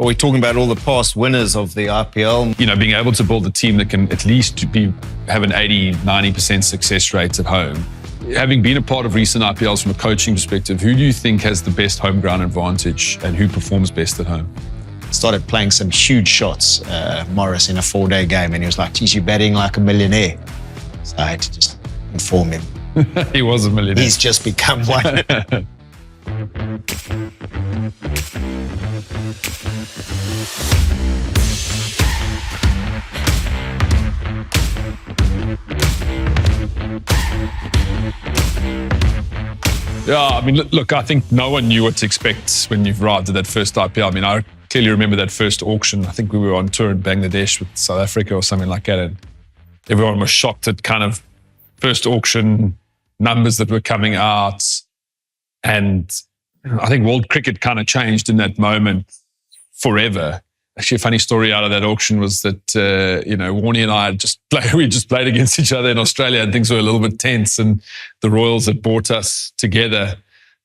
Well, we're talking about all the past winners of the IPL. You know, being able to build a team that can at least have an 80, 90% success rate at home. Having been a part of recent IPLs from a coaching perspective, who do you think has the best home ground advantage and who performs best at home? Started playing some huge shots, Morris, in a 4-day game, and he was like, geez, you're batting like a millionaire. So I had to just inform him. He was a millionaire. He's just become one. Yeah, I mean, look, I think no one knew what to expect when you've arrived at that first IPL. I mean, I clearly remember that first auction. I think we were on tour in Bangladesh with South Africa or something like that. And everyone was shocked at kind of first auction numbers that were coming out. And I think world cricket kind of changed in that moment forever. Actually, a funny story out of that auction was that, Warnie and I we just played against each other in Australia and things were a little bit tense, and the Royals had brought us together.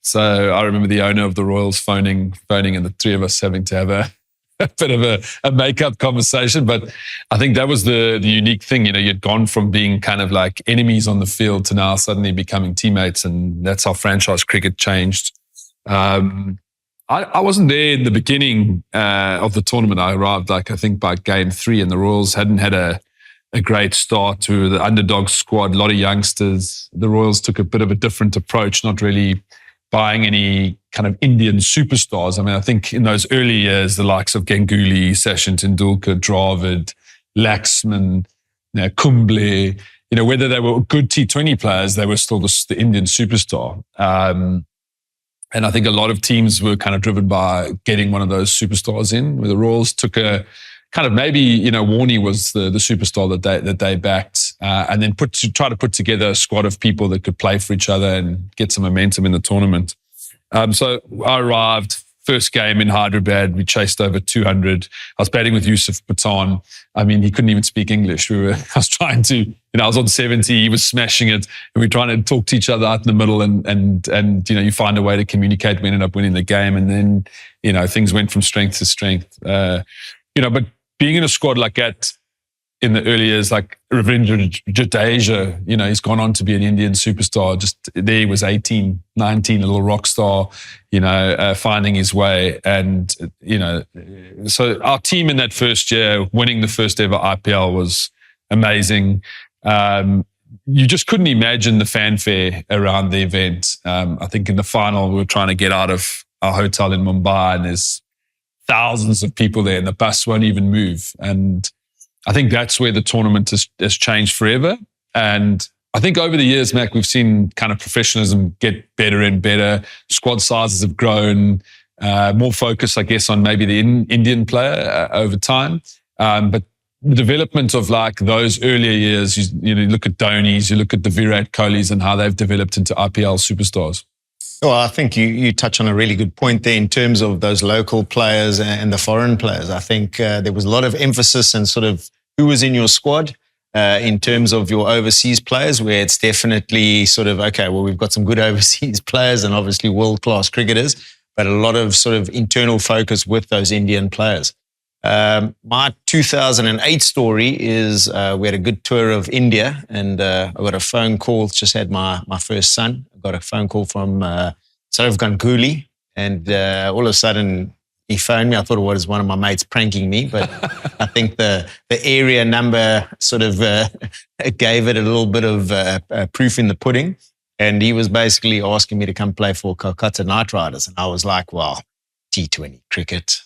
So I remember the owner of the Royals phoning and the three of us having to have a bit of a make-up conversation. But I think that was the unique thing. You know, you'd gone from being kind of like enemies on the field to now suddenly becoming teammates, and that's how franchise cricket changed. I wasn't there in the beginning of the tournament. I arrived, I think, by game 3, and the Royals hadn't had a great start to the underdog squad, a lot of youngsters. The Royals took a bit of a different approach, not really buying any kind of Indian superstars. I mean, I think in those early years, the likes of Ganguly, Sachin Tendulkar, Dravid, Laxman, Kumble, whether they were good T20 players, they were still the Indian superstar. And I think a lot of teams were kind of driven by getting one of those superstars in, where the Royals took a kind of maybe, Warnie was the superstar that they backed, and then try to put together a squad of people that could play for each other and get some momentum in the tournament. So I arrived, first game in Hyderabad, we chased over 200. I was batting with Yusuf Pathan. I mean, he couldn't even speak English. I was trying to, I was on 70, he was smashing it, and we were trying to talk to each other out in the middle, and you find a way to communicate. We ended up winning the game, and then, things went from strength to strength. But being in a squad like that in the early years, like Ravindra Jadeja, he's gone on to be an Indian superstar. Just there he was 18, 19, a little rock star, finding his way. And, so our team in that first year, winning the first ever IPL was amazing. You just couldn't imagine the fanfare around the event. I think in the final, we were trying to get out of our hotel in Mumbai, and there's thousands of people there, and the bus won't even move. And I think that's where the tournament has changed forever. And I think over the years, Mac, we've seen kind of professionalism get better and better. Squad sizes have grown, more focus, I guess, on maybe the Indian player over time. But the development of like those earlier years, you look at Dhoni's, you look at the Virat Kohli's and how they've developed into IPL superstars. Well, I think you touch on a really good point there in terms of those local players and the foreign players. I think there was a lot of emphasis on sort of who was in your squad in terms of your overseas players, where it's definitely sort of, okay, well, we've got some good overseas players and obviously world-class cricketers, but a lot of sort of internal focus with those Indian players. My 2008 story is we had a good tour of India, and I got a phone call, just had my first son. I got a phone call from Saurav Ganguly, and all of a sudden he phoned me. I thought it was one of my mates pranking me, but I think the area number sort of gave it a little bit of proof in the pudding. And he was basically asking me to come play for Kolkata Knight Riders. And I was like, well, T20 cricket.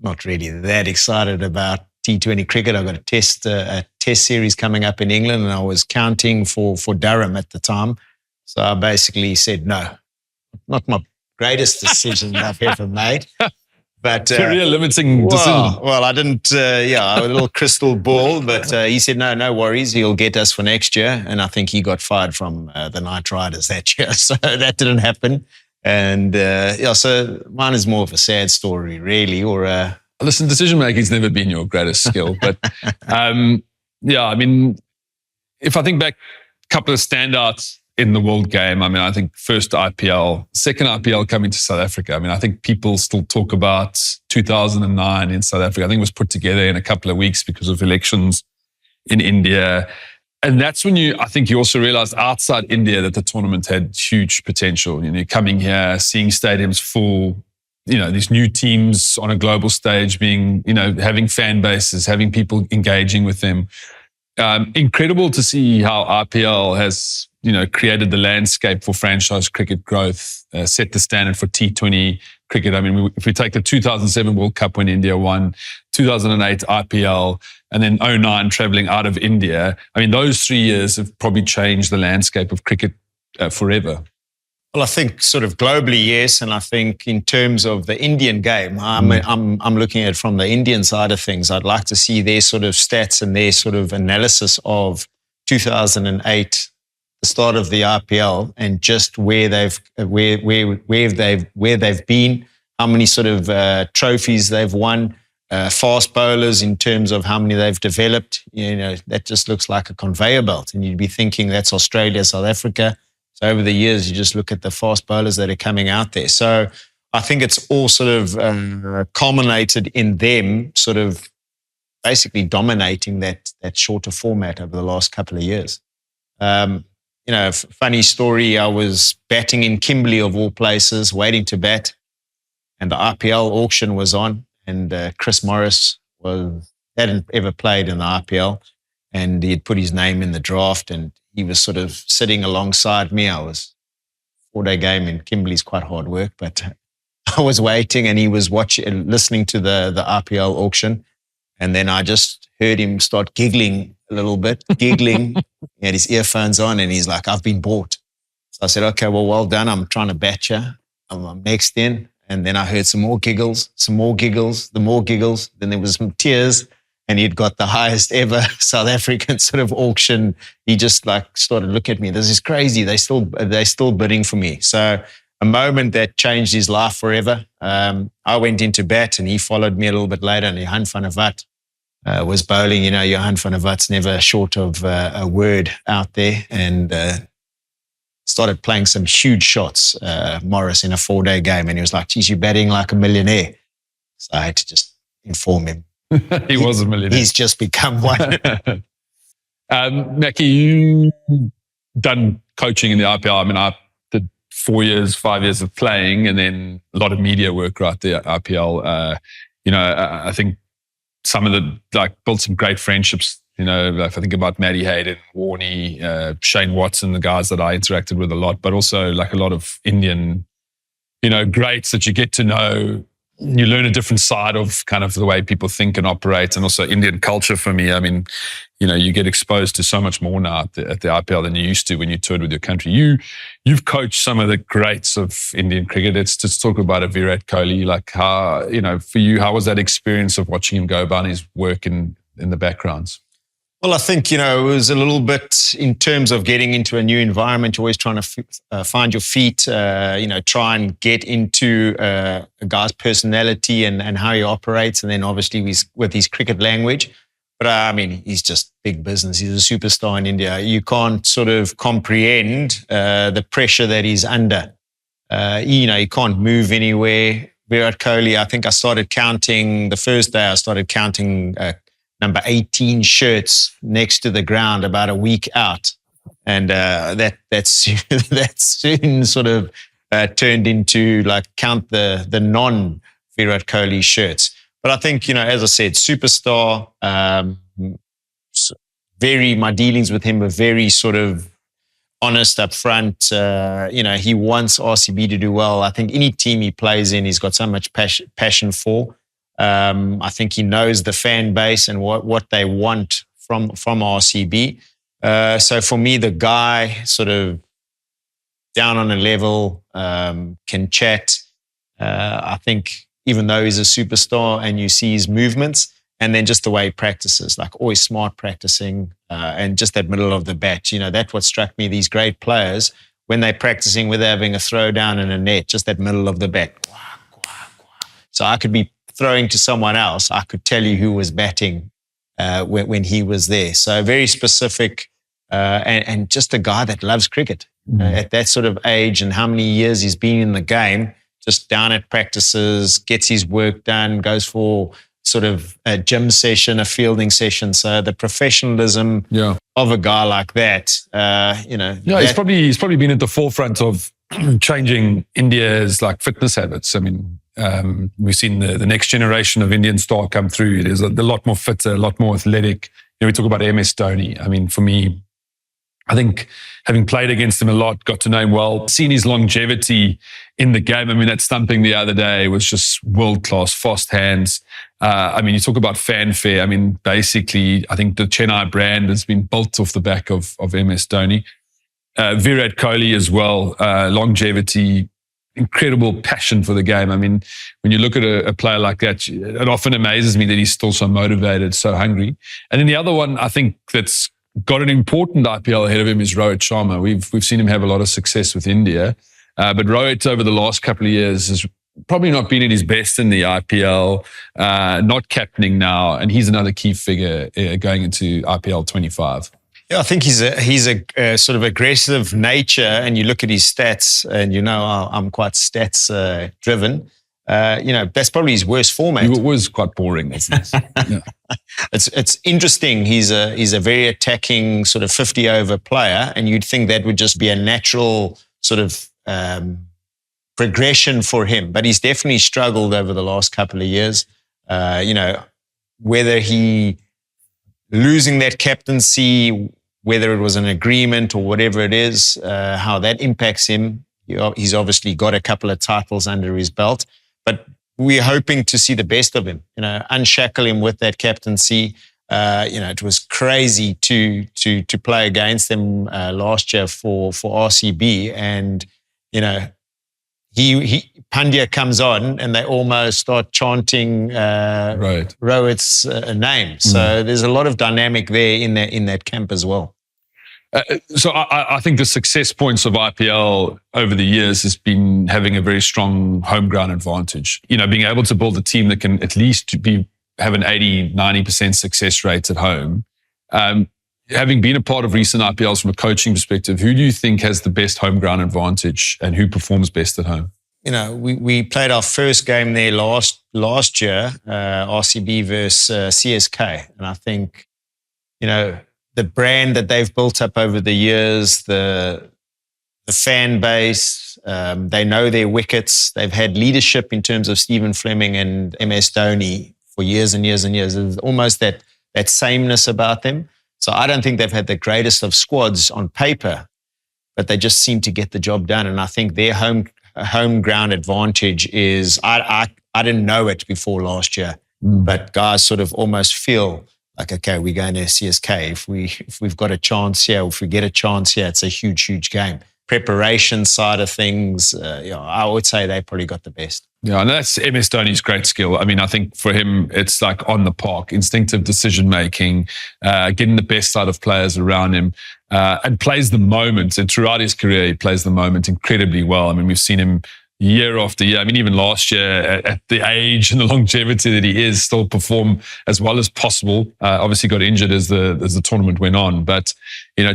Not really that excited about T20 cricket. I've got a test series coming up in England, and I was counting for Durham at the time. So I basically said, no, not my greatest decision I've ever made. But career limiting decision. Well, I didn't, a little crystal ball, but he said, no worries, he'll get us for next year. And I think he got fired from the Knight Riders that year. So that didn't happen. And so mine is more of a sad story, really. Listen, decision making's never been your greatest skill, but I mean, if I think back, a couple of standouts, in the world game. I mean, I think first IPL, second IPL coming to South Africa. I mean, I think people still talk about 2009 in South Africa. I think it was put together in a couple of weeks because of elections in India. And that's when I think you also realized outside India that the tournament had huge potential. You know, coming here, seeing stadiums full, you know, these new teams on a global stage being, you know, having fan bases, having people engaging with them. Incredible to see how IPL has, you know, created the landscape for franchise cricket growth, set the standard for T20 cricket. I mean, if we take the 2007 World Cup when India won, 2008 IPL, and then 2009 traveling out of India, I mean, those 3 years have probably changed the landscape of cricket forever. Well, I think sort of globally, yes, and I think in terms of the Indian game, I'm looking at it from the Indian side of things. I'd like to see their sort of stats and their sort of analysis of 2008, the start of the IPL, and just where they've been, how many sort of trophies they've won, fast bowlers in terms of how many they've developed. You know, that just looks like a conveyor belt, and you'd be thinking that's Australia, South Africa. So over the years, you just look at the fast bowlers that are coming out there. So I think it's all sort of culminated in them sort of basically dominating that shorter format over the last couple of years. You know, funny story, I was batting in Kimberley of all places, waiting to bat, and the IPL auction was on, and Chris Morris hadn't ever played in the IPL, and he had put his name in the draft, and he was sort of sitting alongside me. I was 4-day game in Kimberley's quite hard work, but I was waiting, and he was watching, listening to the IPL auction. And then I just heard him start giggling a little bit, giggling. He had his earphones on, and he's like, "I've been bought." So I said, "Okay, well done. I'm trying to bat you. I'm next in." And then I heard some more giggles, the more giggles. Then there was some tears. And he'd got the highest ever South African sort of auction. He just like started looking at me. This is crazy. They're still bidding for me. So a moment that changed his life forever. I went into bat, and he followed me a little bit later. And Johan van der Walt was bowling. You know, Johan van der Walt's never short of a word out there, and started playing some huge shots. Morris in a 4-day game, and he was like, "Geez, you're batting like a millionaire." So I had to just inform him. He was a millionaire. He's just become one. Mackie, you done coaching in the IPL. I mean, I did 5 years of playing, and then a lot of media work right there at IPL. You know, I think some of built some great friendships. You know, if I think about Matty Hayden, Warney, Shane Watson, the guys that I interacted with a lot, but also like a lot of Indian, you know, greats that you get to know. You learn a different side of kind of the way people think and operate, and also Indian culture for me. I mean, you know, you get exposed to so much more now at the IPL than you used to when you toured with your country. You've coached some of the greats of Indian cricket. Let's just talk about a Virat Kohli. Like how, you know, for you, how was that experience of watching him go about his work in the backgrounds? Well, I think, you know, it was a little bit in terms of getting into a new environment, you're always trying to find your feet, you know, try and get into a guy's personality and how he operates. And then obviously with his cricket language. But I mean, he's just big business. He's a superstar in India. You can't sort of comprehend the pressure that he's under. You know, he can't move anywhere. Virat Kohli, I think I started counting, the first day I started counting number 18 shirts next to the ground about a week out. And that soon sort of turned into like count the non-Virat Kohli shirts. But I think, you know, as I said, superstar, my dealings with him were very sort of honest up front. You know, he wants RCB to do well. I think any team he plays in, he's got so much passion for. I think he knows the fan base and what they want from RCB. So for me, the guy sort of down on a level, can chat. I think even though he's a superstar and you see his movements, and then just the way he practices, like always smart practicing, and just that middle of the bat. You know, that's what struck me. These great players, when they're practicing, whether having a throw down in a net, just that middle of the bat. So I could be throwing to someone else, I could tell you who was batting when he was there. So very specific, and just a guy that loves cricket. at that sort of age and how many years he's been in the game, just down at practices, gets his work done, goes for sort of a gym session, a fielding session. So the professionalism of a guy like that, he's probably been at the forefront of changing India's like fitness habits. I mean, we've seen the next generation of Indian star come through. It is a lot more fitter, a lot more athletic. We talk about MS Dhoni. I mean, for me, I think having played against him a lot, got to know him well, seen his longevity in the game. I mean, that stumping the other day was just world-class, fast hands. I mean, you talk about fanfare. I mean, basically, I think the Chennai brand has been built off the back of MS Dhoni. Virat Kohli as well, longevity, incredible passion for the game. I mean, when you look at a player like that, it often amazes me that he's still so motivated, so hungry. And then the other one, I think that's got an important IPL ahead of him is Rohit Sharma. We've seen him have a lot of success with India, but Rohit over the last couple of years has probably not been at his best in the IPL, not captaining now, and he's another key figure going into IPL 25. Yeah, I think he's a sort of aggressive nature, and you look at his stats, and I'm quite stats driven. That's probably his worst format. It was quite boring. Yeah. It's interesting. He's a very attacking sort of 50 over player, and you'd think that would just be a natural sort of progression for him. But he's definitely struggled over the last couple of years. Whether he losing that captaincy, whether it was an agreement or whatever it is, how that impacts him. He's obviously got a couple of titles under his belt, but we're hoping to see the best of him, unshackle him with that captaincy. It was crazy to play against them last year for RCB, and Pandya comes on and they almost start chanting Rohit's name. So there's a lot of dynamic there in that camp as well. So I think the success points of IPL over the years has been having a very strong home ground advantage. Being able to build a team that can at least have an 80, 90% success rate at home. Having been a part of recent IPLs from a coaching perspective, who do you think has the best home ground advantage and who performs best at home? We played our first game there last year, RCB versus CSK. And I think, the brand that they've built up over the years, the fan base, they know their wickets. They've had leadership in terms of Stephen Fleming and MS Dhoni for years and years and years. There's almost that sameness about them. So I don't think they've had the greatest of squads on paper, but they just seem to get the job done. And I think their home ground advantage is, I didn't know it before last year, but guys sort of almost feel like, okay, we're going to CSK. If we've got a chance here, if we get a chance here, it's a huge, huge game. Preparation side of things, I would say they probably got the best. Yeah, and that's MS Dhoni's great skill. I mean, I think for him, it's like on the park, instinctive decision-making, getting the best out of players around him, and plays the moment. And throughout his career, he plays the moment incredibly well. I mean, we've seen him year after year. I mean, even last year, at the age and the longevity that he is, still perform as well as possible. Obviously got injured as the tournament went on. But,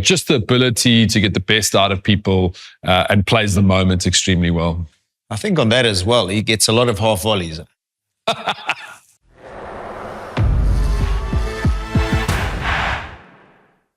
just the ability to get the best out of people and plays the moment extremely well. I think on that as well, he gets a lot of half volleys.